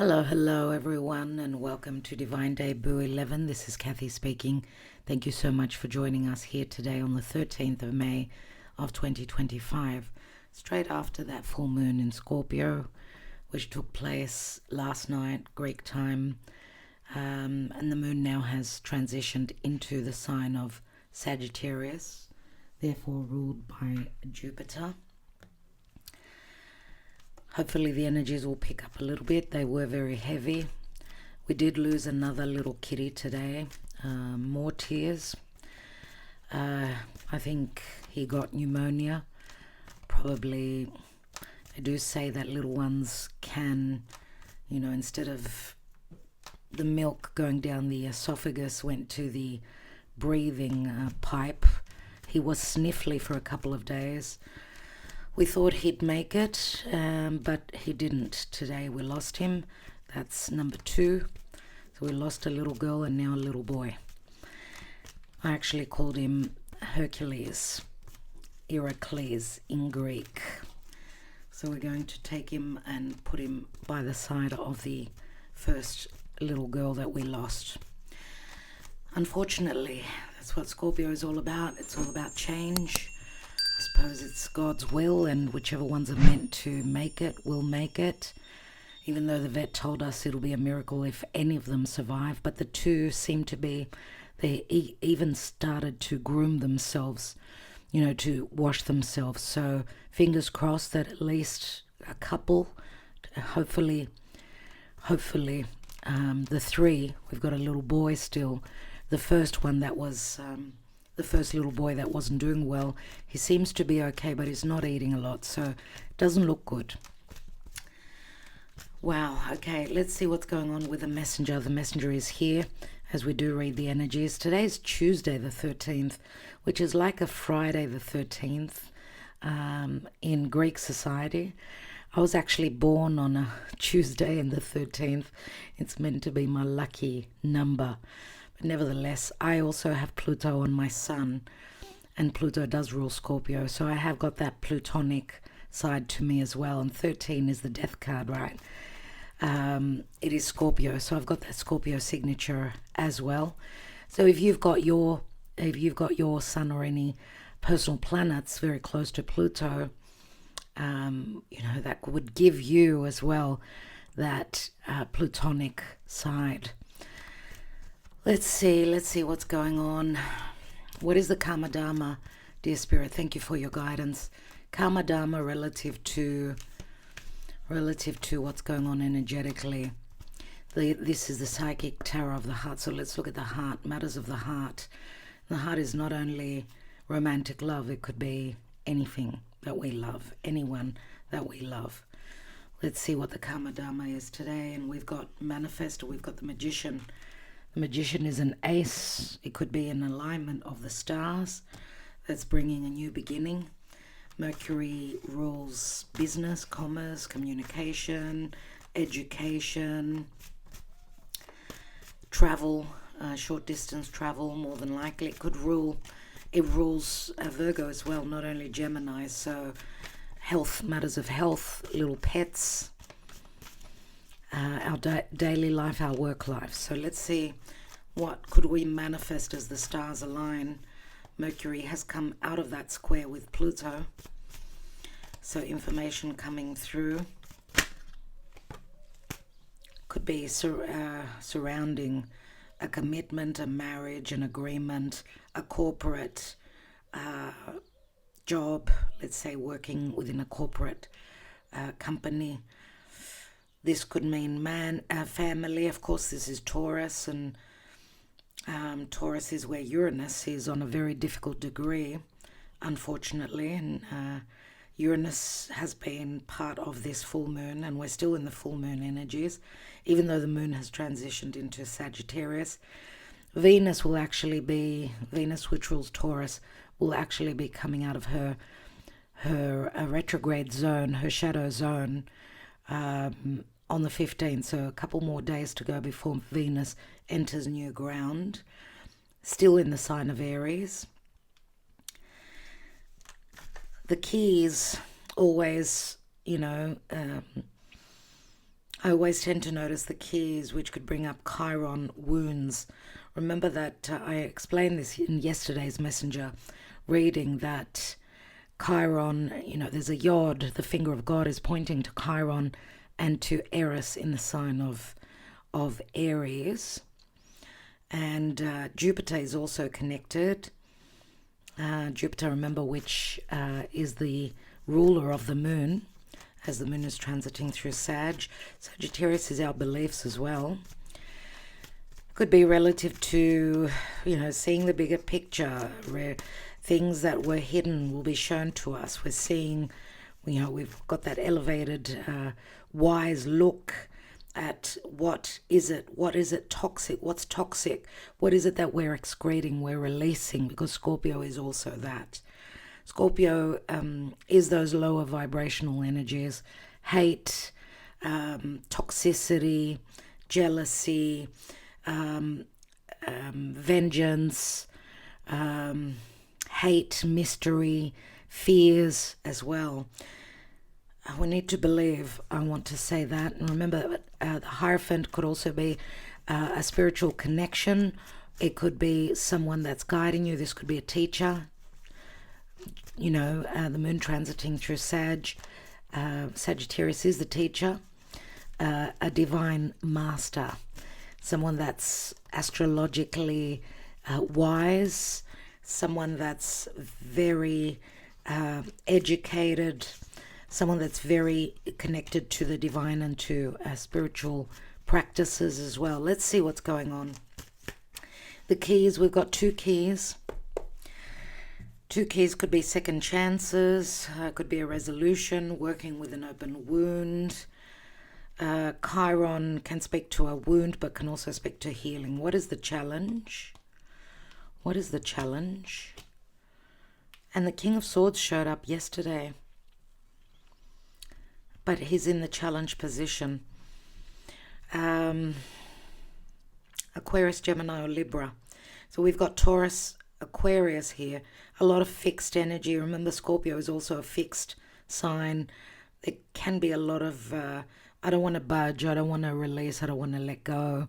Hello everyone, and welcome to Divine Debut 11. This is Kathy speaking. Thank you so much for joining us here today on the 13th of May of 2025, straight after that full moon in Scorpio, which took place last night, Greek time. And the moon now has transitioned into the sign of Sagittarius, therefore ruled by Jupiter. Hopefully the energies will pick up a little bit. They were very heavy. We did lose another little kitty today. More tears. I think he got pneumonia. Probably, they do say that little ones can, instead of the milk going down the esophagus, went to the breathing pipe. He was sniffly for a couple of days. We thought he'd make it, but he didn't. Today we lost him. That's number 2. So we lost a little girl and now a little boy. I actually called him Hercules, Heracles in Greek. So we're going to take him and put him by the side of the first little girl that we lost. Unfortunately, that's what Scorpio is all about. It's all about change. I suppose it's God's will, and whichever ones are meant to make it will make it, even though the vet told us it'll be a miracle if any of them survive. But the 2 seem to be, they even started to groom themselves, to wash themselves. So fingers crossed that at least a couple, hopefully the 3, we've got a little boy still. The first one that was the first little boy that wasn't doing well, he seems to be okay, but he's not eating a lot, so it doesn't look good. Wow, okay, let's see what's going on with the messenger. The messenger is here as we do read the energies. Today's Tuesday the 13th, which is like a Friday the 13th in Greek society. I was actually born on a Tuesday and the 13th. It's meant to be my lucky number. Nevertheless, I also have Pluto on my sun, and Pluto does rule Scorpio, so I have got that Plutonic side to me as well. And 13 is the death card, right? It is Scorpio, so I've got that Scorpio signature as well. So if you've got your sun or any personal planets very close to Pluto, that would give you as well that Plutonic side. Let's see what's going on. What is the Karma Dharma, dear Spirit? Thank you for your guidance. Karma Dharma relative to what's going on energetically. This is the psychic tarot of the heart. So let's look at the heart, matters of the heart. The heart is not only romantic love, it could be anything that we love, anyone that we love. Let's see what the Karma Dharma is today. And we've got Manifestor, we've got the Magician. The Magician is an ace. It could be an alignment of the stars that's bringing a new beginning. Mercury rules business, commerce, communication, education, travel, short distance travel, more than likely. It rules Virgo as well, not only Gemini. So health, matters of health, little pets, our daily life, our work life. So let's see, what could we manifest as the stars align? Mercury has come out of that square with Pluto, so information coming through could be surrounding a commitment, a marriage, an agreement, a corporate job, let's say working within a corporate company. This could mean family. Of course, this is Taurus, and Taurus is where Uranus is on a very difficult degree, unfortunately. And Uranus has been part of this full moon, and we're still in the full moon energies, even though the moon has transitioned into Sagittarius. Venus, which rules Taurus, will actually be coming out of her retrograde zone, her shadow zone, on the 15th, so a couple more days to go before Venus enters new ground, still in the sign of Aries. The key is always, I always tend to notice the keys which could bring up Chiron wounds. Remember that I explained this in yesterday's messenger reading, that Chiron, there's a yod, the finger of God is pointing to Chiron and to Eris in the sign of Aries. And Jupiter is also connected. Jupiter, remember, which is the ruler of the moon, as the moon is transiting through Sagittarius is our beliefs as well. Could be relative to, seeing the bigger picture, where things that were hidden will be shown to us. We're seeing, we've got that elevated, wise look at what is it toxic, what's toxic, what is it that we're excreting, we're releasing, because Scorpio is also that. Scorpio is those lower vibrational energies, hate, toxicity, jealousy, vengeance, hate, mystery, fears as well. We need to believe, I want to say that. And remember, the Hierophant could also be a spiritual connection. It could be someone that's guiding you. This could be a teacher. The moon transiting through Sagittarius is the teacher, a divine master, someone that's astrologically wise, someone that's very educated, someone that's very connected to the divine and to spiritual practices as well. Let's see what's going on. The keys, we've got 2 keys. 2 keys could be second chances, could be a resolution, working with an open wound. Chiron can speak to a wound, but can also speak to healing. What is the challenge? What is the challenge? And the King of Swords showed up yesterday, but he's in the challenge position. Aquarius, Gemini, or Libra. So we've got Taurus, Aquarius here. A lot of fixed energy. Remember, Scorpio is also a fixed sign. There can be a lot of, I don't want to budge, I don't want to release, I don't want to let go,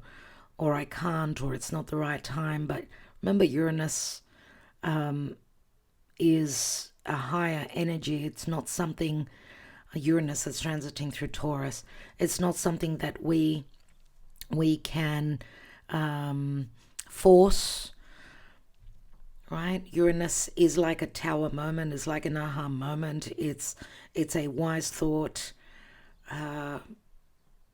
or I can't, or it's not the right time. But remember, Uranus is a higher energy. It's not something, Uranus that's transiting through Taurus, it's not something that we can force, right? Uranus is like a tower moment, it's like an aha moment, it's a wise thought.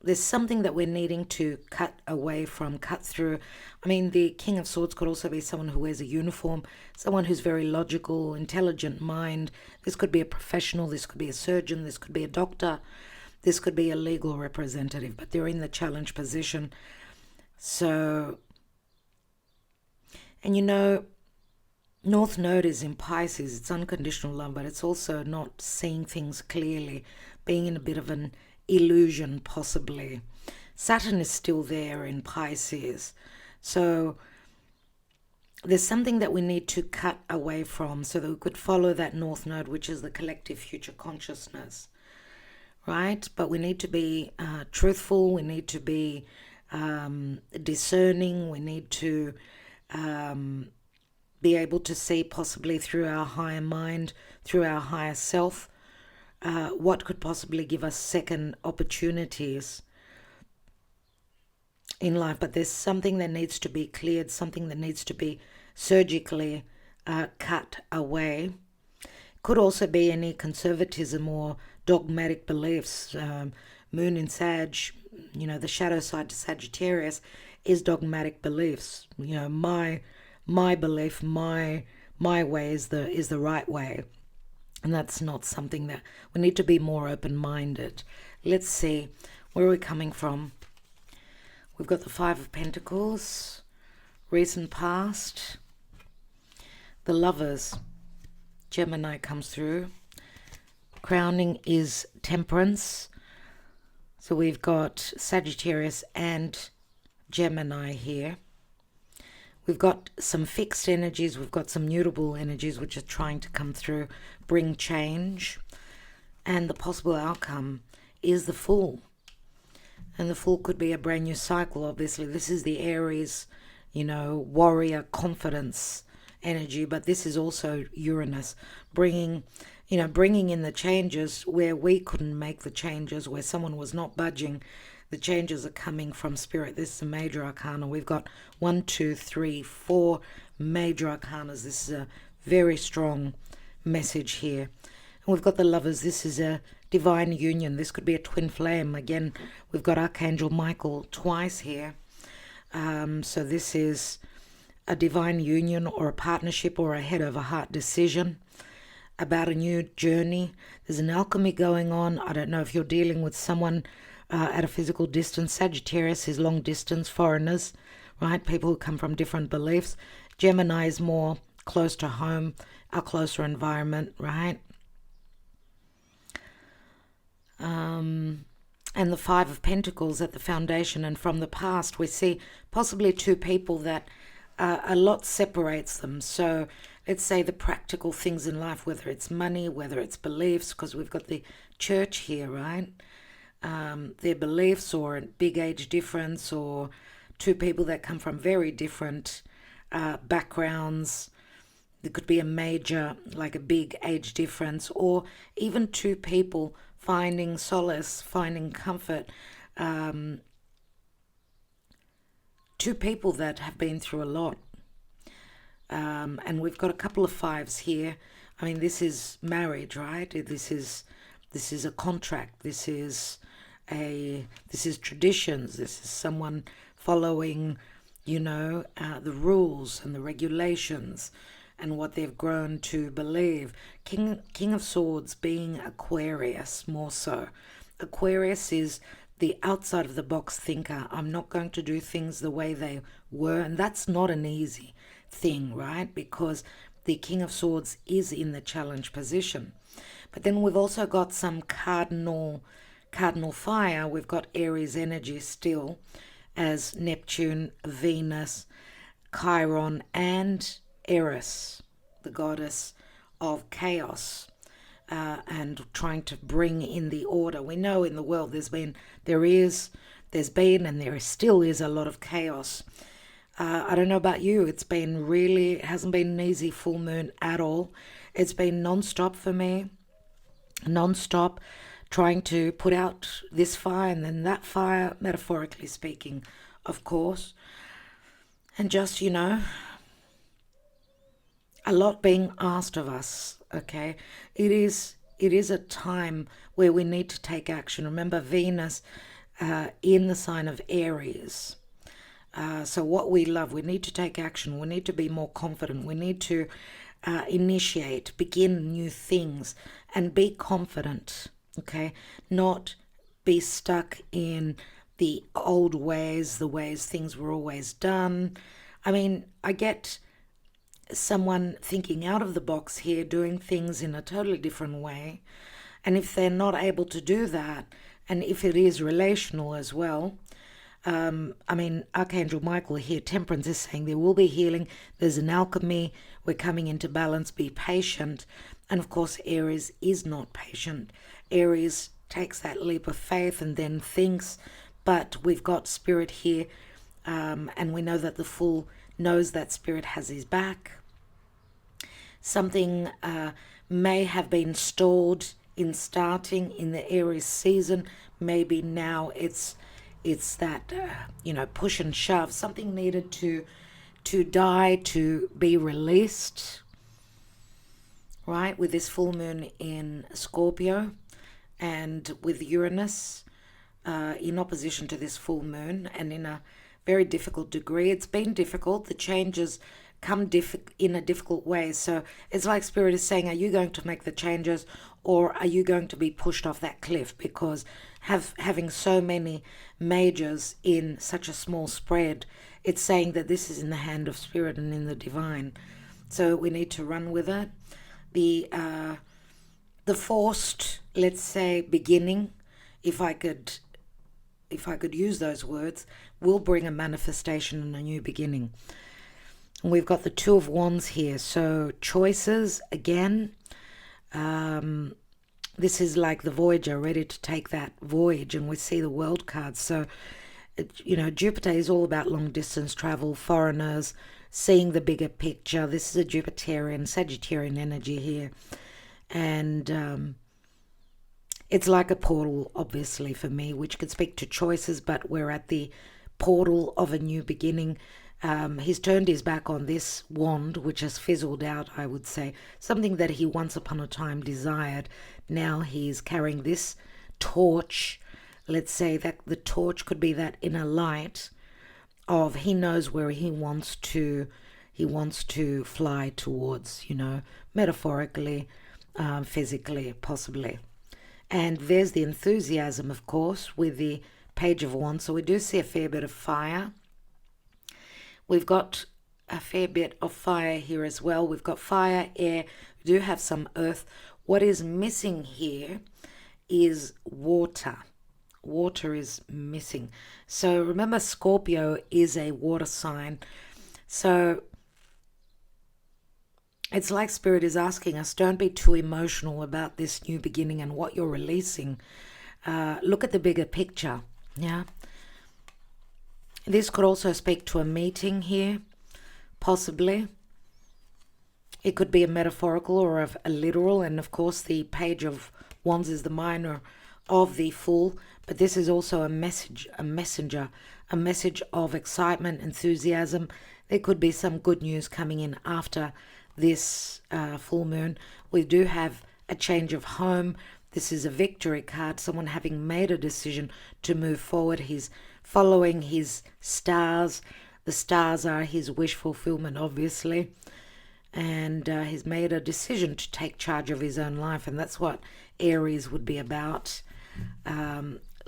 There's something that we're needing to cut away from, cut through. I mean, the King of Swords could also be someone who wears a uniform, someone who's very logical, intelligent mind. This could be a professional, this could be a surgeon, this could be a doctor, this could be a legal representative, but they're in the challenge position. So, and North Node is in Pisces. It's unconditional love, but it's also not seeing things clearly, being in a bit of an illusion possibly. Saturn is still there in Pisces. So there's something that we need to cut away from so that we could follow that North Node, which is the collective future consciousness, right? But we need to be truthful. We need to be discerning. We need to be able to see possibly through our higher mind, through our higher self, what could possibly give us second opportunities in life. But there's something that needs to be cleared, something that needs to be surgically cut away. Could also be any conservatism or dogmatic beliefs. Moon in Sag, the shadow side to Sagittarius is dogmatic beliefs. My belief, my way is the right way. And that's not something that we need to be more open-minded. Let's see, where are we coming from? We've got the 5 of Pentacles, recent past, the Lovers, Gemini comes through. Crowning is Temperance. So we've got Sagittarius and Gemini here. We've got some fixed energies, we've got some mutable energies which are trying to come through, bring change. And the possible outcome is the Fool. And the Fool could be a brand new cycle, obviously. This is the Aries, you know, warrior confidence energy, but this is also Uranus bringing, you know, bringing in the changes where we couldn't make the changes, where someone was not budging. The changes are coming from Spirit. This is a major arcana. We've got 1, 2, 3, 4 major arcanas. This is a very strong message here. And we've got the Lovers. This is a divine union. This could be a twin flame. Again, we've got Archangel Michael twice here. So this is a divine union or a partnership or a head over heart decision about a new journey. There's an alchemy going on. I don't know if you're dealing with someone at a physical distance. Sagittarius is long distance, foreigners, right? People who come from different beliefs. Gemini is more close to home, our closer environment, right? And the Five of Pentacles at the foundation, and from the past we see possibly two people that a lot separates them. So let's say the practical things in life, whether it's money, whether it's beliefs, because we've got the church here, right? Their beliefs, or a big age difference, or two people that come from very different backgrounds. There could be a major, like a big age difference, or even two people finding solace, finding comfort. Two people that have been through a lot. And we've got a couple of fives here. I mean, this is marriage, right? This is a contract. This is traditions. This is someone following, you know, the rules and the regulations and what they've grown to believe. King of Swords being Aquarius, more so. Aquarius is the outside of the box thinker. I'm not going to do things the way they were. And that's not an easy thing, right? Because the King of Swords is in the challenge position. But then we've also got some cardinal fire. We've got Aries energy still as Neptune, Venus, Chiron, and Eris, the goddess of chaos, and trying to bring in the order. We know in the world there's been and there still is a lot of chaos. I don't know about you. It hasn't been an easy full moon at all. It's been non-stop for me. Non-stop trying to put out this fire and then that fire, metaphorically speaking, of course. And just, you know, a lot being asked of us, okay? It is a time where we need to take action. Remember, Venus in the sign of Aries. So what we love, we need to take action. We need to be more confident. We need to initiate, begin new things, and be confident, okay? Not be stuck in the old ways, the ways things were always done. I mean, I get someone thinking out of the box here, doing things in a totally different way. And if they're not able to do that, and if it is relational as well, I mean, Archangel Michael here, Temperance, is saying there will be healing. There's an alchemy. We're coming into balance. Be patient. And of course, Aries is not patient. Aries takes that leap of faith and then thinks. But we've got Spirit here, and we know that the Fool knows that Spirit has his back. Something may have been stalled in starting in the Aries season. Maybe now it's that you know, push and shove. Something needed to die, to be released, right? With this full moon in Scorpio and with Uranus in opposition to this full moon, and in a very difficult degree. It's been difficult. The changes come in a difficult way. So it's like Spirit is saying, are you going to make the changes, or are you going to be pushed off that cliff? Because having so many majors in such a small spread, it's saying that this is in the hand of Spirit and in the divine. So we need to run with it. The forced, let's say, beginning, if I could use those words, will bring a manifestation and a new beginning. And we've got the Two of Wands here. So choices again. this is like the Voyager ready to take that voyage, and we see the World card. So, you know, Jupiter is all about long distance travel, foreigners, seeing the bigger picture. This is a Jupiterian, Sagittarian energy here. And it's like a portal, obviously, for me, which could speak to choices, but we're at the portal of a new beginning. He's turned his back on this wand, which has fizzled out, I would say. Something that he once upon a time desired. Now he's carrying this torch. Let's say that the torch could be that inner light of he knows where he wants to fly towards, you know, metaphorically, physically, possibly. And there's the enthusiasm, of course, with the Page of Wands. So we do see a fair bit of fire. We've got a fair bit of fire here as well. We've got fire, air. We do have some earth. What is missing here is water. Water is missing. So remember, Scorpio is a water sign. So it's like Spirit is asking us, don't be too emotional about this new beginning and what you're releasing. Look at the bigger picture. Yeah. This could also speak to a meeting here, possibly. It could be a metaphorical or a literal. And of course, the Page of Wands is the minor of the Fool. But this is also a message, a messenger, a message of excitement, enthusiasm. There could be some good news coming in after this full moon. We do have a change of home. This is a victory card, someone having made a decision to move forward. He's following his stars. The stars are his wish fulfillment, obviously. And he's made a decision to take charge of his own life. And that's what Aries would be about.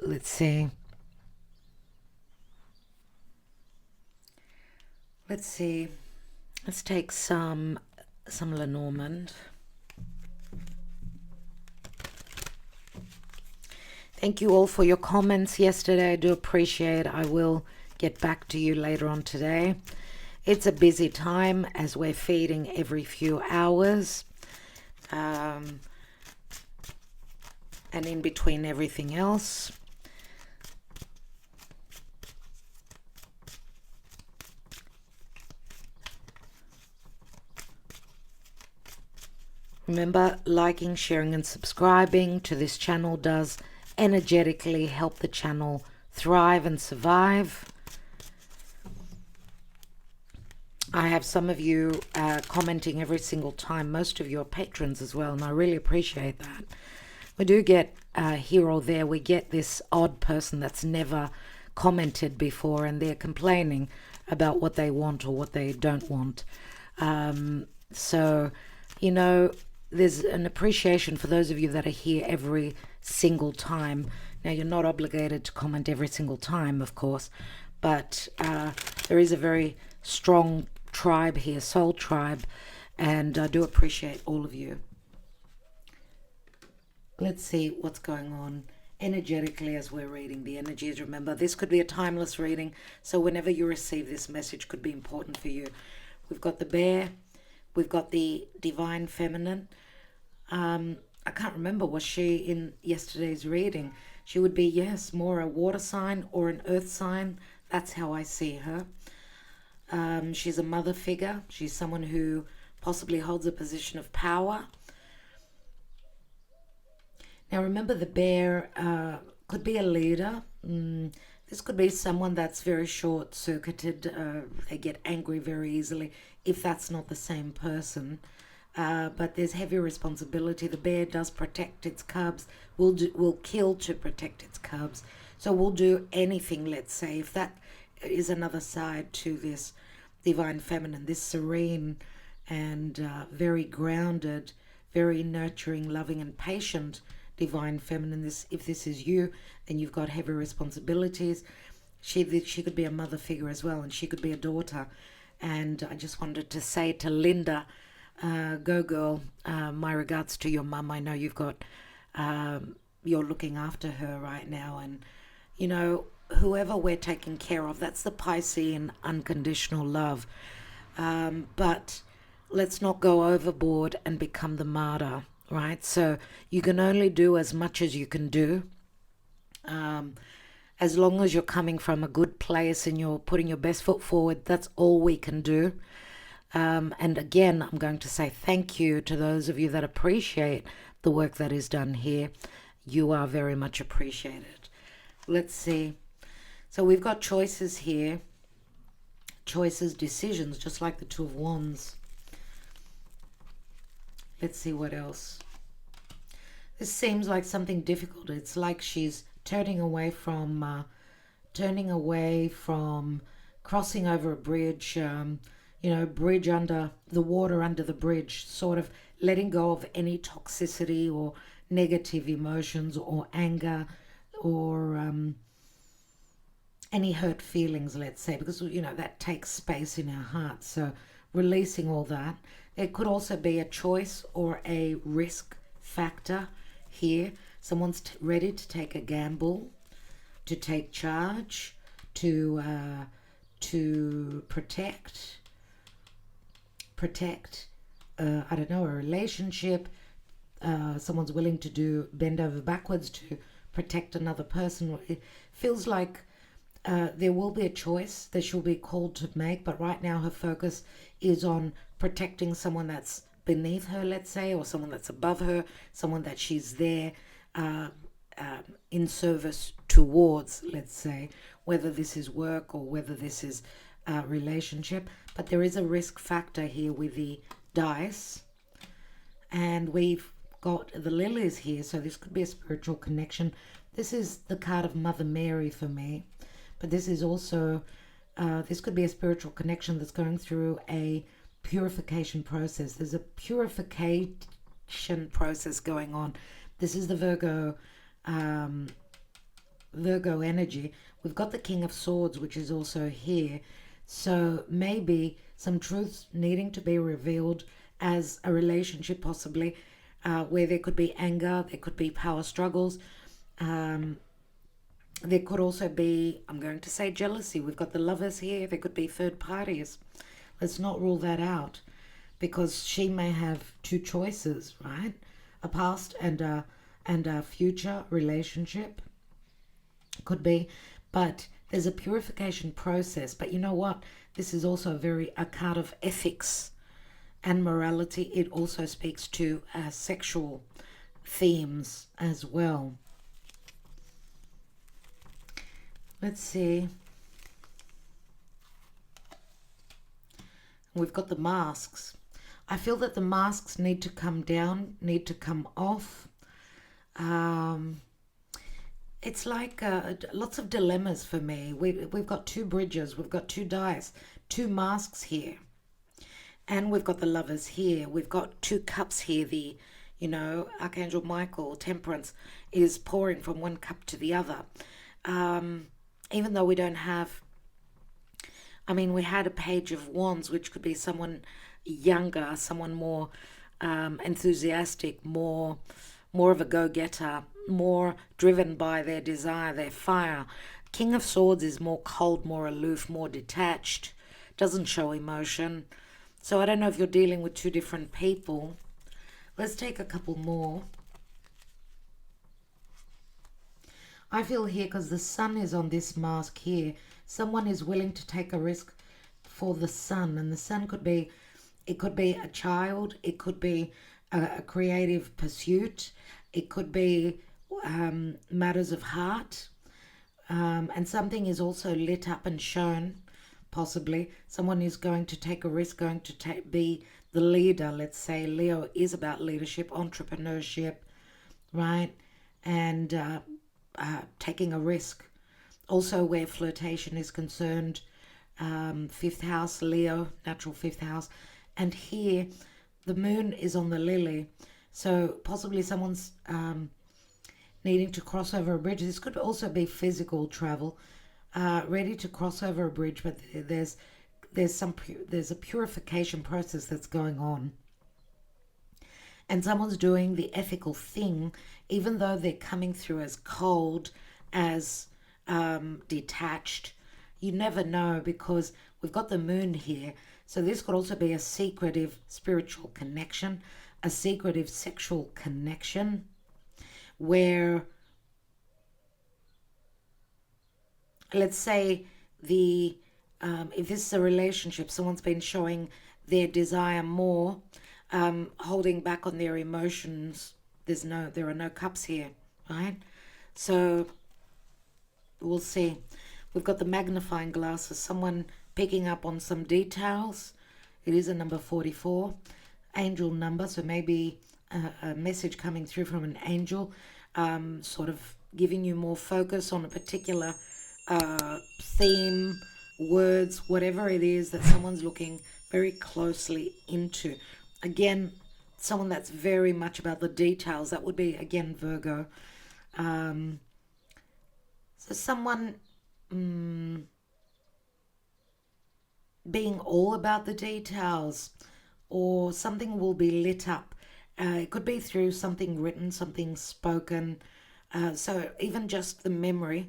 Let's see. Let's take some Lenormand. Thank you all for your comments yesterday. I do appreciate it. I will get back to you later on today. It's a busy time as we're feeding every few hours. And in between everything else. Remember, liking, sharing and subscribing to this channel does energetically help the channel thrive and survive. I have some of you commenting every single time, most of your patrons as well, and I really appreciate that. We do get here or there, we get this odd person that's never commented before and they're complaining about what they want or what they don't want. So, you know, there's an appreciation for those of you that are here every single time. Now, you're not obligated to comment every single time, of course, but there is a very strong tribe here, soul tribe, and I do appreciate all of you. Let's see what's going on energetically as we're reading the energies. Remember, this could be a timeless reading, so whenever you receive this message could be important for you. We've got the bear, we've got the divine feminine. I can't remember, was she in yesterday's reading? She would be, yes, more a water sign or an earth sign. That's how I see her. She's a mother figure. She's someone who possibly holds a position of power. Now remember, the bear could be a leader. This could be someone that's very short-circuited. They get angry very easily if that's not the same person. But there's heavy responsibility. The bear does protect its cubs, will kill to protect its cubs. So we'll do anything, let's say, if that is another side to this divine feminine, this serene and very grounded, very nurturing, loving and patient divine feminine. If this is you and you've got heavy responsibilities, she could be a mother figure as well, and she could be a daughter. And I just wanted to say to Linda, go girl, my regards to your mum. I know you've got you're looking after her right now, and you know, whoever we're taking care of, that's the Piscean unconditional love. But let's not go overboard and become the martyr right? So you can only do as much as you can do. As long as you're coming from a good place and you're putting your best foot forward, that's all we can do. And again, I'm going to say thank you to those of you that appreciate the work that is done here. You are very much appreciated. Let's see. So we've got choices here. Choices, decisions, just like the Two of Wands. Let's see what else. This seems like something difficult. It's like she's turning away from crossing over a bridge, bridge under the water, under the bridge, sort of letting go of any toxicity or negative emotions or anger or any hurt feelings, let's say, because, that takes space in our hearts. So releasing all that. There could also be a choice or a risk factor here. Someone's ready to take a gamble, to take charge, to protect, I don't know, a relationship. Someone's willing to bend over backwards to protect another person. It feels like there will be a choice that she'll be called to make, but right now her focus is on protecting someone that's beneath her, let's say, or someone that's above her, someone that she's there in service towards, let's say, whether this is work or whether this is a relationship. But there is a risk factor here with the dice, and we've got the lilies here, so this could be a spiritual connection. This is the card of Mother Mary for me, but this is also this could be a spiritual connection that's going through a purification process. There's a purification process going on. This is the Virgo energy. We've got the King of Swords, which is also here. So maybe some truths needing to be revealed as a relationship, possibly, where there could be anger, there could be power struggles. There could also be, I'm going to say, jealousy. We've got the Lovers here. There could be third parties. Let's not rule that out, because she may have two choices, right? A past and a future relationship. Could be. But there's a purification process. But you know what? This is also a card of ethics and morality. It also speaks to sexual themes as well. Let's see. We've got the masks. I feel that the masks need to come down, need to come off. It's like lots of dilemmas for me. We've got two bridges, we've got two dice, two masks here. And we've got the Lovers here. We've got two cups here. The, Archangel Michael, Temperance, is pouring from one cup to the other. Even though we don't have, we had a Page of Wands, which could be someone younger, someone more enthusiastic, more of a go-getter, more driven by their desire, their fire. King of Swords is more cold, more aloof, more detached, doesn't show emotion. So I don't know if you're dealing with two different people. Let's take a couple more. I feel here, because the Sun is on this mask here, someone is willing to take a risk for the Sun. And the Sun could be, it could be a child, it could be a creative pursuit, it could be matters of heart. And something is also lit up and shown, possibly. Someone is going to take a risk, going to be the leader, let's say. Leo is about leadership, entrepreneurship, right? And taking a risk. Also where flirtation is concerned, fifth house, Leo, natural fifth house. And here the moon is on the lily, so possibly someone's needing to cross over a bridge. This could also be physical travel, ready to cross over a bridge, but there's a purification process that's going on. And someone's doing the ethical thing, even though they're coming through as cold, as detached. You never know, because we've got the moon here. So this could also be a secretive spiritual connection. a secretive sexual connection where, let's say, if this is a relationship, someone's been showing their desire more, holding back on their emotions. There are no cups here, right? So we'll see. We've got the magnifying glasses, someone picking up on some details. It is a number 44, angel number, so maybe a message coming through from an angel, sort of giving you more focus on a particular theme, words, whatever it is that someone's looking very closely into. Again, someone that's very much about the details. That would be, again, Virgo. So someone being all about the details, or something will be lit up. It could be through something written, something spoken. So even just the memory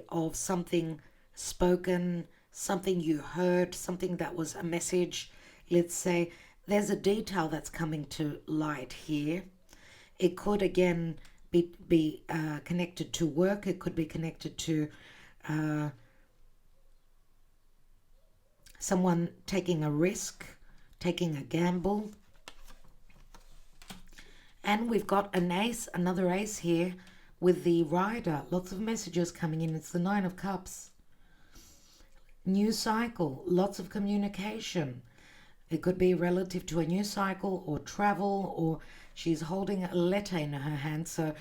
of something spoken, something you heard, something that was a message. Let's say there's a detail that's coming to light here. It could, again, be connected to work. It could be connected to someone taking a risk, taking a gamble. And we've got an ace, another ace here with the rider. Lots of messages coming in. It's the 9 of Cups. New cycle, lots of communication. It could be relative to a new cycle or travel, or she's holding a letter in her hand. So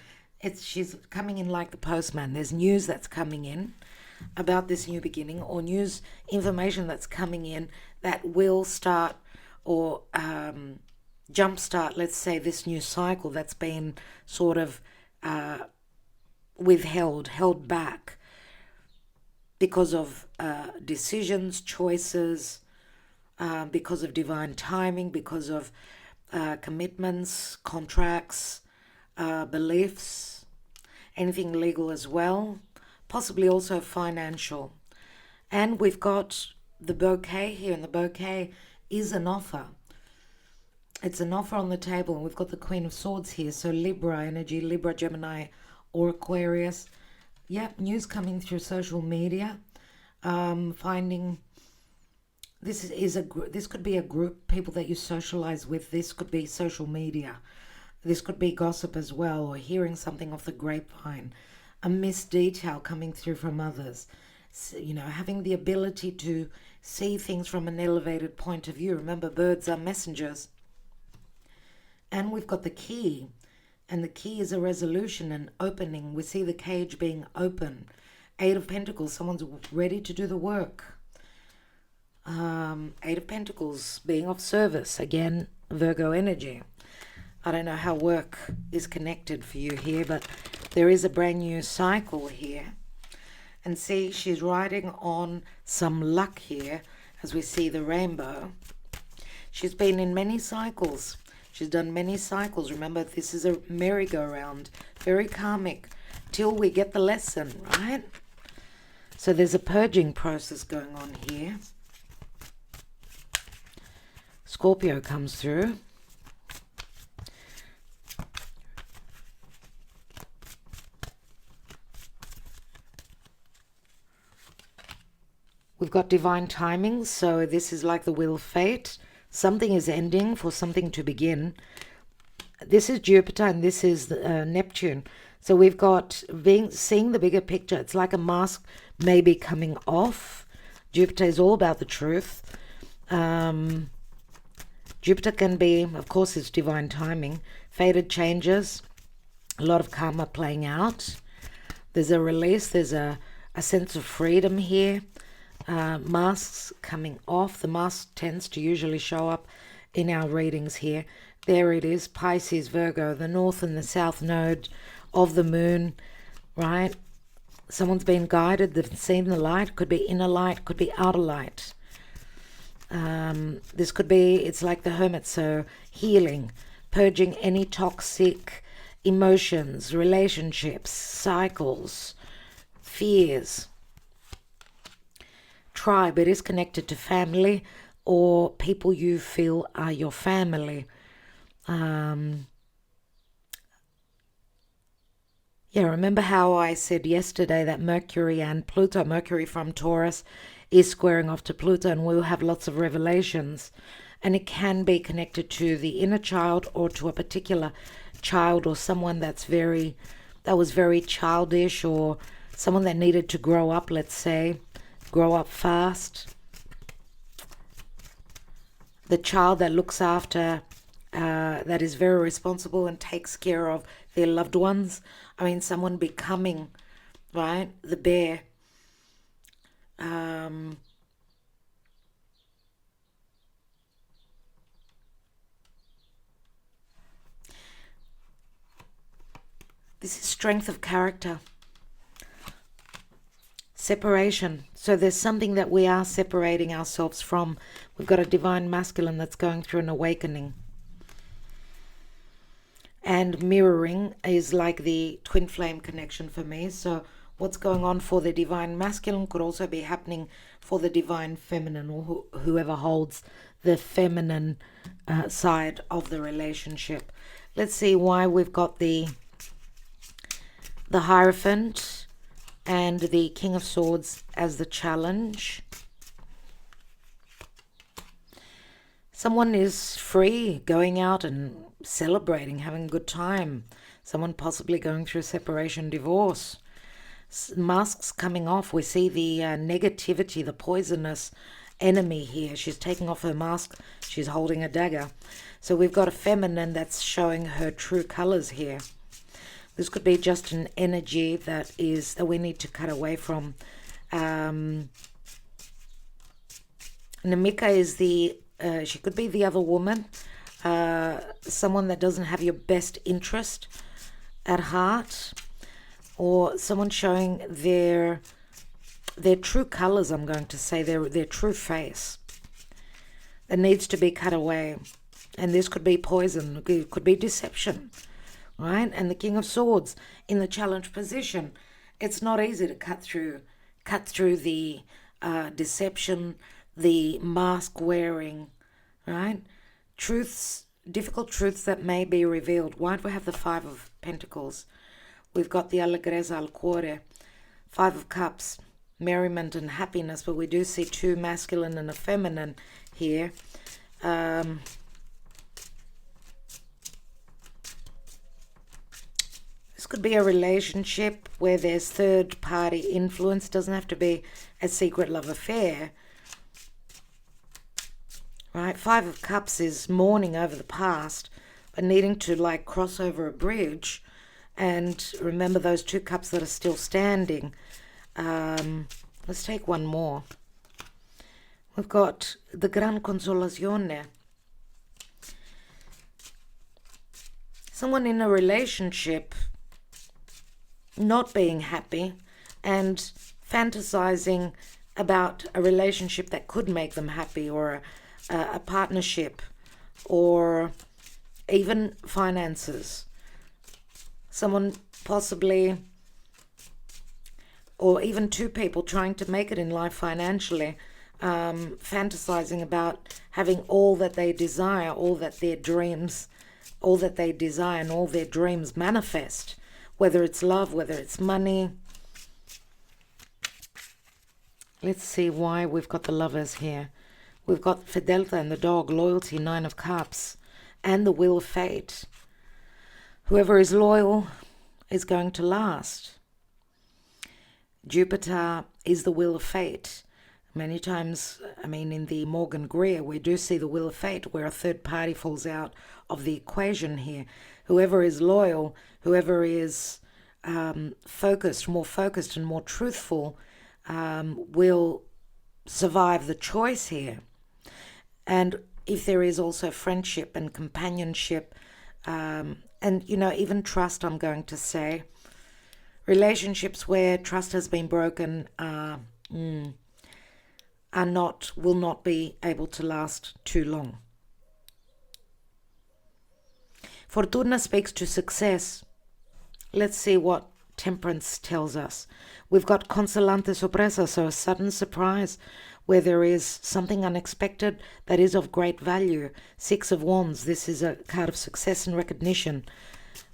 she's coming in like the postman. There's news that's coming in about this new beginning, or news information that's coming in that will start or jumpstart, let's say, this new cycle that's been sort of held back because of decisions, choices, because of divine timing, because of commitments, contracts, beliefs, anything legal as well, possibly also financial. And we've got the bouquet here, and the bouquet is an offer. It's an offer on the table, and we've got the Queen of Swords here, so Libra energy, Libra, Gemini, or Aquarius. Yep, news coming through social media, finding this could be a group, people that you socialize with. This could be social media. This could be gossip as well, or hearing something off the grapevine, a missed detail coming through from others. So, having the ability to see things from an elevated point of view. Remember, birds are messengers. And we've got the key, and the key is a resolution, an opening. We see the cage being open. 8 of Pentacles, someone's ready to do the work. 8 of Pentacles, being of service. Again, Virgo energy. I don't know how work is connected for you here, but there is a brand new cycle here. And see, she's riding on some luck here as we see the rainbow. She's been in many cycles. She's done many cycles. Remember, this is a merry-go-round, very karmic, till we get the lesson, right? So there's a purging process going on here. Scorpio comes through. We've got divine timings, so this is like the wheel of fate. Something is ending for something to begin. This is Jupiter and this is Neptune. So we've got seeing the bigger picture. It's like a mask maybe coming off. Jupiter is all about the truth. Jupiter can be, of course, it's divine timing. Fated changes. A lot of karma playing out. There's a release. There's a sense of freedom here. Masks coming off. The mask tends to usually show up in our readings here. There it is, Pisces, Virgo, the north and the south node of the moon, right? Someone's been guided, they've seen the light. Could be inner light, could be outer light. This could be, it's like the hermit, so healing, purging any toxic emotions, relationships, cycles, fears. Tribe, it is connected to family or people you feel are your family. Yeah, remember how I said yesterday that Mercury and Pluto, Mercury from Taurus, is squaring off to Pluto, and we'll have lots of revelations. And it can be connected to the inner child or to a particular child or someone that was very childish, or someone that needed to grow up, let's say, grow up fast. The child that looks after, that is very responsible and takes care of their loved ones. I mean, someone becoming, right, the bear. This is strength of character. Separation. So there's something that we are separating ourselves from. We've got a divine masculine that's going through an awakening. And mirroring is like the twin flame connection for me. So what's going on for the divine masculine could also be happening for the divine feminine, or whoever holds the feminine side of the relationship. Let's see why we've got the Hierophant and the King of Swords as the challenge. Someone is free, going out and celebrating, having a good time. Someone possibly going through separation, divorce. Masks coming off. We see the negativity, the poisonous enemy here. She's taking off her mask. She's holding a dagger. So we've got a feminine that's showing her true colors here. This could be just an energy that we need to cut away from. Namika is she could be the other woman, someone that doesn't have your best interest at heart, or someone showing their true colors, I'm going to say, their true face, that needs to be cut away. And this could be poison, it could be deception, right? And the King of Swords in the challenge position. It's not easy to cut through the deception, the mask wearing, right? Difficult truths that may be revealed. Why do we have the Five of Pentacles? We've got the Allegrezza al Cuore, Five of Cups, merriment and happiness, but we do see two masculine and a feminine here. This could be a relationship where there's third-party influence. Doesn't have to be a secret love affair. Right? Five of Cups is mourning over the past, but needing to like cross over a bridge and remember those two cups that are still standing. Let's take one more. We've got the Gran Consolazione. Someone in a relationship not being happy and fantasizing about a relationship that could make them happy, or a partnership, or even finances. Someone possibly, or even two people trying to make it in life financially, fantasizing about having all that they desire, all that they desire and all their dreams manifest, whether it's love, whether it's money. Let's see why we've got the Lovers here. We've got Fidelta and the dog, loyalty, Nine of Cups, and the Wheel of Fate. Whoever is loyal is going to last. Jupiter is the Wheel of Fate. Many times, I mean, in the Morgan Greer, we do see the Wheel of Fate where a third party falls out of the equation here. Whoever is loyal, whoever is focused, more focused and more truthful, will survive the choice here. And if there is also friendship and companionship, and, you know, even trust, I'm going to say, relationships where trust has been broken will not be able to last too long. Fortuna speaks to success. Let's see what Temperance tells us. We've got consolante sorpresa, so a sudden surprise where there is something unexpected that is of great value. Six of Wands, this is a card of success and recognition.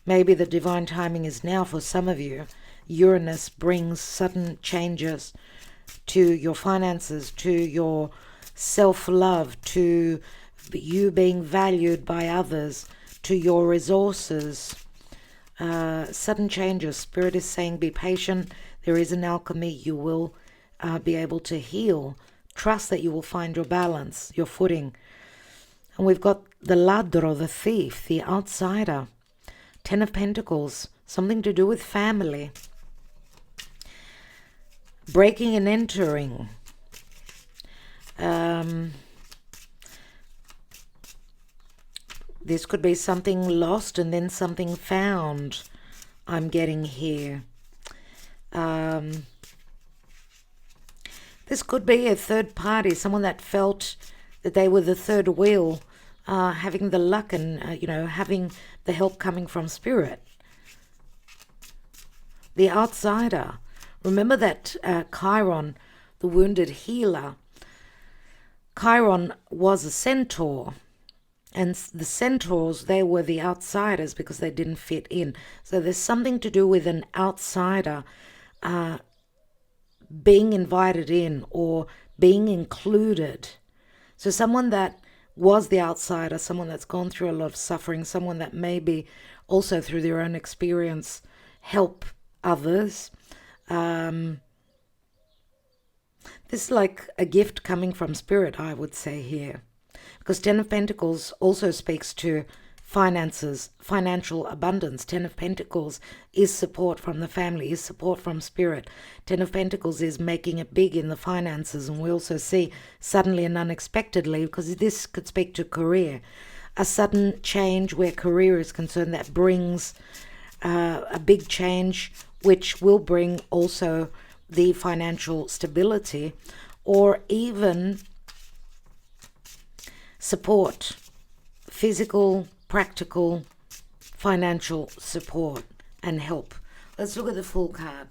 Maybe the divine timing is now for some of you. Uranus brings sudden changes to your finances, to your self-love, to you being valued by others, to your resources. Sudden changes. Spirit is saying be patient. There is an alchemy. You will be able to heal. Trust that you will find your balance, your footing. And we've got the ladro, the thief, the outsider. Ten of Pentacles, something to do with family. Breaking and entering. This could be something lost and then something found, I'm getting here. This could be a third party, someone that felt that they were the third wheel, having the luck and, having the help coming from spirit. The outsider. Remember that Chiron, the wounded healer, Chiron was a centaur. And the centaurs, they were the outsiders because they didn't fit in. So there's something to do with an outsider being invited in or being included. So someone that was the outsider, someone that's gone through a lot of suffering, someone that maybe also through their own experience help others. This is like a gift coming from spirit, I would say here. Because Ten of Pentacles also speaks to finances, financial abundance. Ten of Pentacles is support from the family, is support from spirit. Ten of Pentacles is making it big in the finances. And we also see suddenly and unexpectedly, because this could speak to career, a sudden change where career is concerned that brings a big change, which will bring also the financial stability, or even support, physical, practical, financial support and help. Let's look at the Fool card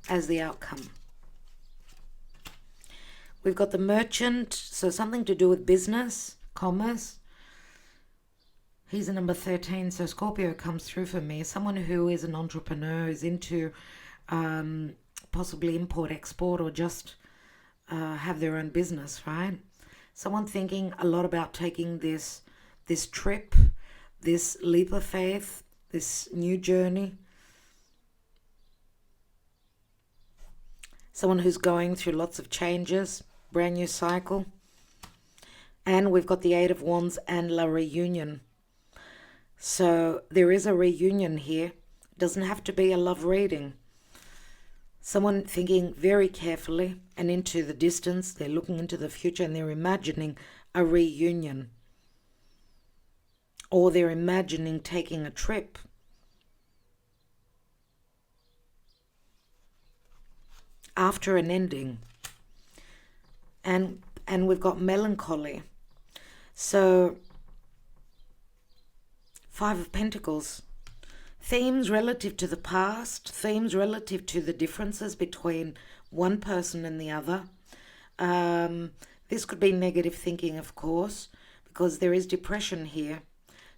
as the outcome. We've got the Merchant, so something to do with business, commerce. He's a number 13, so Scorpio comes through for me. Someone who is an entrepreneur, is into possibly import, export, or just have their own business, right? Someone thinking a lot about taking this trip, this leap of faith, this new journey. Someone who's going through lots of changes, brand new cycle. And we've got the Eight of Wands and La Reunion. So there is a reunion here. It doesn't have to be a love reading. Someone thinking very carefully and into the distance. They're looking into the future and they're imagining a reunion. Or they're imagining taking a trip. After an ending. And we've got melancholy. So, Five of Pentacles. Themes relative to the past, themes relative to the differences between one person and the other. This could be negative thinking, of course, because there is depression here.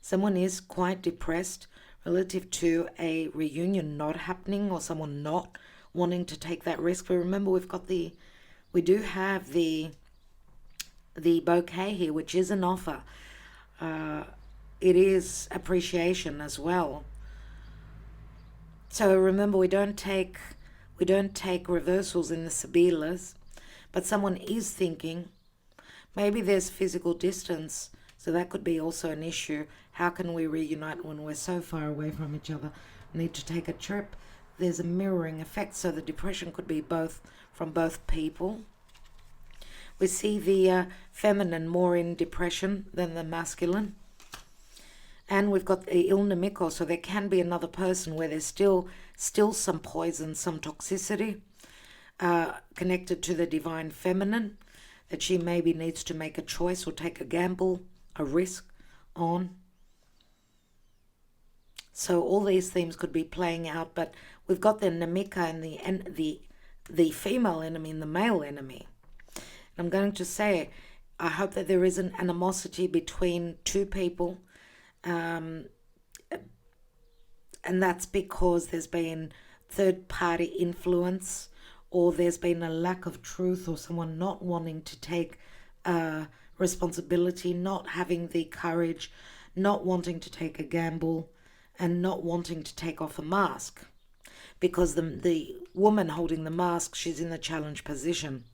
Someone is quite depressed relative to a reunion not happening or someone not wanting to take that risk. But remember, we do have the bouquet here, which is an offer. It is appreciation as well. So remember, we don't take reversals in the Sibilas, but someone is thinking maybe there's physical distance, so that could be also an issue. How can we reunite when we're so far away from each other? We need to take a trip. There's a mirroring effect, so the depression could be from both people. We see the feminine more in depression than the masculine. And we've got the Il Nemico, so there can be another person where there's still some poison, some toxicity connected to the divine feminine, that she maybe needs to make a choice or take a gamble, a risk on. So all these themes could be playing out, but we've got the Namika and the female enemy and the male enemy. I'm going to say, I hope that there isn't animosity between two people. And that's because there's been third-party influence, or there's been a lack of truth, or someone not wanting to take responsibility, not having the courage, not wanting to take a gamble, and not wanting to take off a mask. Because the woman holding the mask, she's in the challenge position.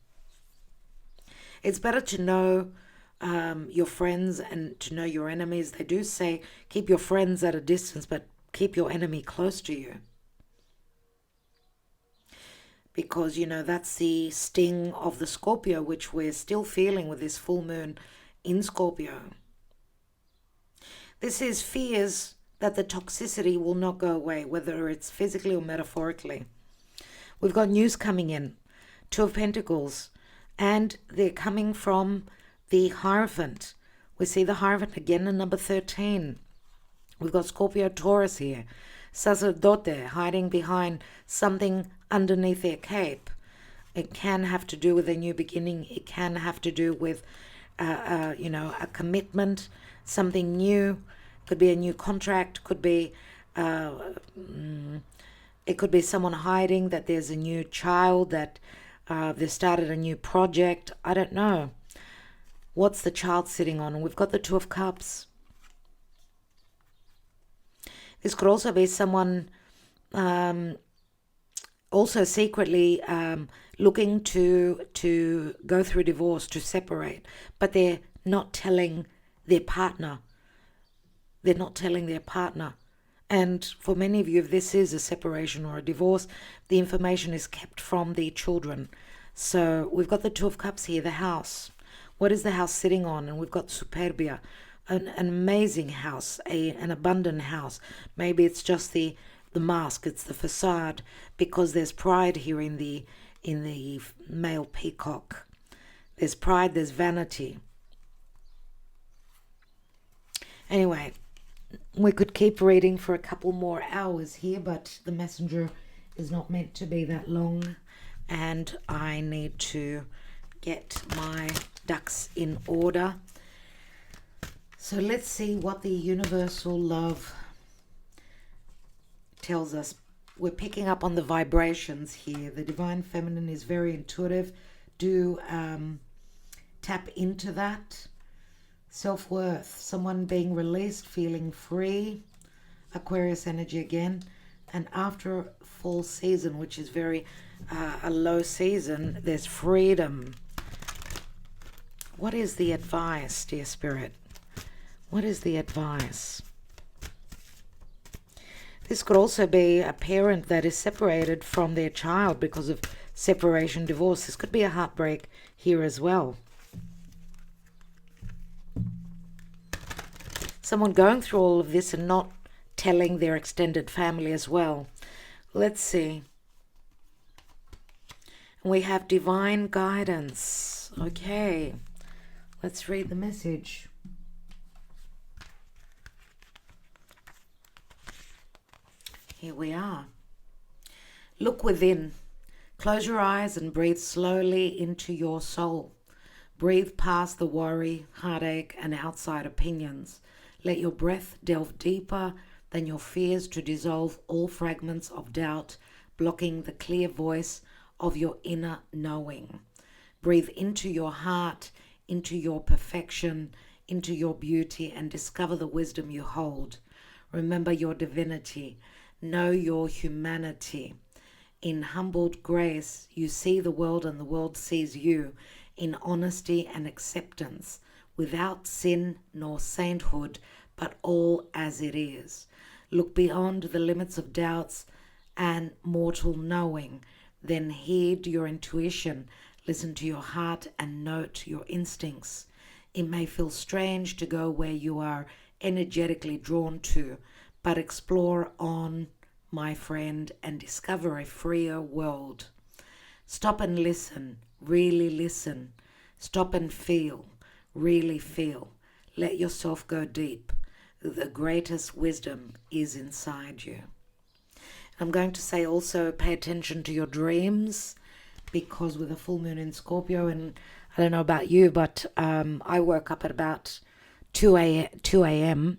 It's better to know your friends and to know your enemies. They do say keep your friends at a distance, but keep your enemy close to you. Because, you know, that's the sting of the Scorpio, which we're still feeling with this full moon in Scorpio. This is fears that the toxicity will not go away, whether it's physically or metaphorically. We've got news coming in, Two of Pentacles, and they're coming from the Hierophant. We see the Hierophant again in number 13. We've got Scorpio, Taurus here. Sacerdote hiding behind something underneath their cape. It can have to do with a new beginning. It can have to do with, you know, a commitment, something new. Could be a new contract. Could be, it could be someone hiding that there's a new child, that they started a new project. I don't know. What's the child sitting on? And we've got the Two of Cups. This could also be someone also secretly looking to go through divorce, to separate, but they're not telling their partner. They're not telling their partner. And for many of you, if this is a separation or a divorce, the information is kept from the children. So we've got the Two of Cups here, the house. What is the house sitting on? And we've got Superbia. An amazing house, an abundant house. Maybe it's just the mask, it's the facade, because there's pride here in the male peacock. There's pride, there's vanity. Anyway, we could keep reading for a couple more hours here, but the messenger is not meant to be that long, and I need to get my ducks in order. So let's see what the universal love tells us. We're picking up on the vibrations here. The divine feminine is very intuitive. Do tap into that. Self-worth, someone being released, feeling free. Aquarius energy again. And after fall season, which is very a low season, there's freedom. What is the advice, dear Spirit? What is the advice? This could also be a parent that is separated from their child because of separation, divorce. This could be a heartbreak here as well. Someone going through all of this and not telling their extended family as well. Let's see. We have divine guidance. Okay. Let's read the message. Here we are. Look within. Close your eyes and breathe slowly into your soul. Breathe past the worry, heartache, and outside opinions. Let your breath delve deeper than your fears to dissolve all fragments of doubt, blocking the clear voice of your inner knowing. Breathe into your heart, into your perfection, into your beauty, and discover the wisdom you hold. Remember your divinity. Know your humanity. In humbled grace, you see the world and the world sees you. In honesty and acceptance, without sin nor sainthood, but all as it is. Look beyond the limits of doubts and mortal knowing. Then heed your intuition, listen to your heart, and note your instincts. It may feel strange to go where you are energetically drawn to, but explore on, my friend, and discover a freer world. Stop and listen, really listen. Stop and feel, really feel. Let yourself go deep. The greatest wisdom is inside you. I'm going to say also pay attention to your dreams, because with a full moon in Scorpio, and I don't know about you, but I woke up at about 2 a.m.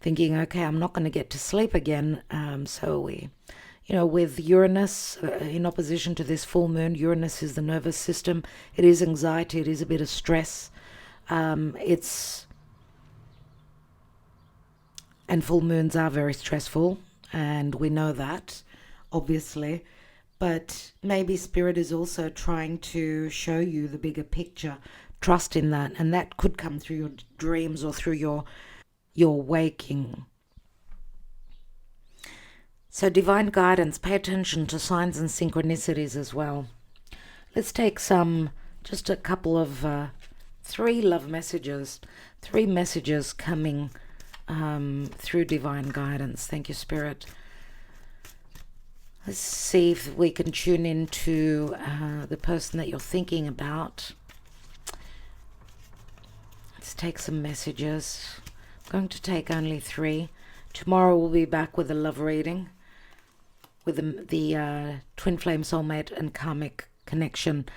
thinking, okay, I'm not going to get to sleep again. So we, with Uranus in opposition to this full moon, Uranus is the nervous system. It is anxiety. It is a bit of stress. And full moons are very stressful, and we know that, obviously. But maybe Spirit is also trying to show you the bigger picture. Trust in that, and that could come through your dreams or through your waking. So divine guidance, pay attention to signs and synchronicities as well. Let's take just a couple of 3 love messages, 3 messages coming through divine guidance. Thank you, Spirit. Let's see if we can tune into the person that you're thinking about. Let's take some messages. I'm going to take only 3. Tomorrow we'll be back with a love reading with the Twin Flame Soulmate and Karmic Connection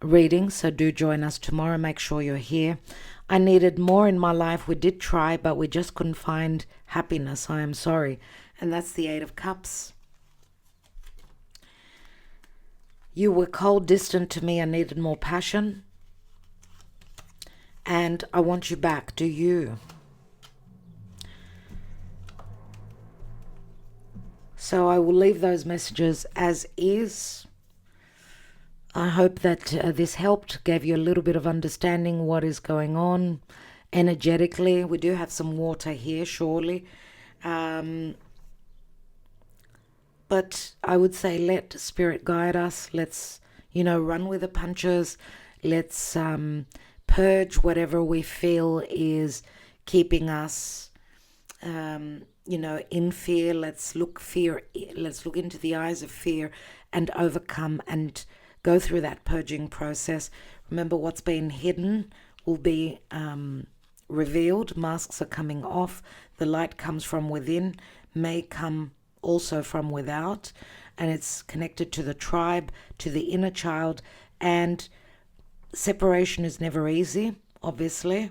reading. So do join us tomorrow. Make sure you're here. I needed more in my life. We did try, but we just couldn't find happiness. I am sorry. And that's the 8 of Cups. You were cold, distant to me. I needed more passion. And I want you back. Do you? So I will leave those messages as is. I hope that this helped, gave you a little bit of understanding what is going on energetically. We do have some water here, surely. But I would say let Spirit guide us. Let's, run with the punches. Let's purge whatever we feel is keeping us, in fear. Let's look into the eyes of fear and overcome and go through that purging process. Remember, what's been hidden will be revealed. Masks are coming off. The light comes from within, may come also from without, and it's connected to the tribe, to the inner child. And separation is never easy, obviously,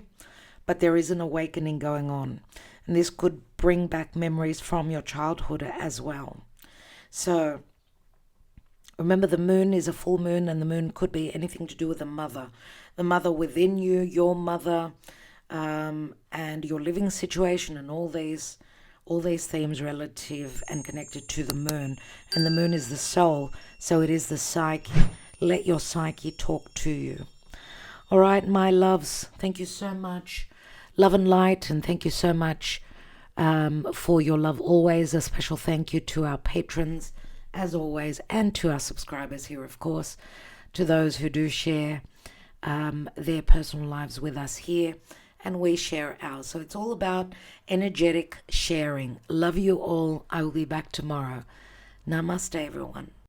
but there is an awakening going on, and this could bring back memories from your childhood as well. So remember, the moon is a full moon, and the moon could be anything to do with the mother within you, your mother, and your living situation, and all these themes relative and connected to the moon. And the moon is the soul, so it is the psyche. Let your psyche talk to you. All right, my loves, thank you so much. Love and light, and thank you so much for your love always. A special thank you to our patrons, as always, and to our subscribers here, of course, to those who do share their personal lives with us here, and we share ours. So it's all about energetic sharing. Love you all. I will be back tomorrow. Namaste, everyone.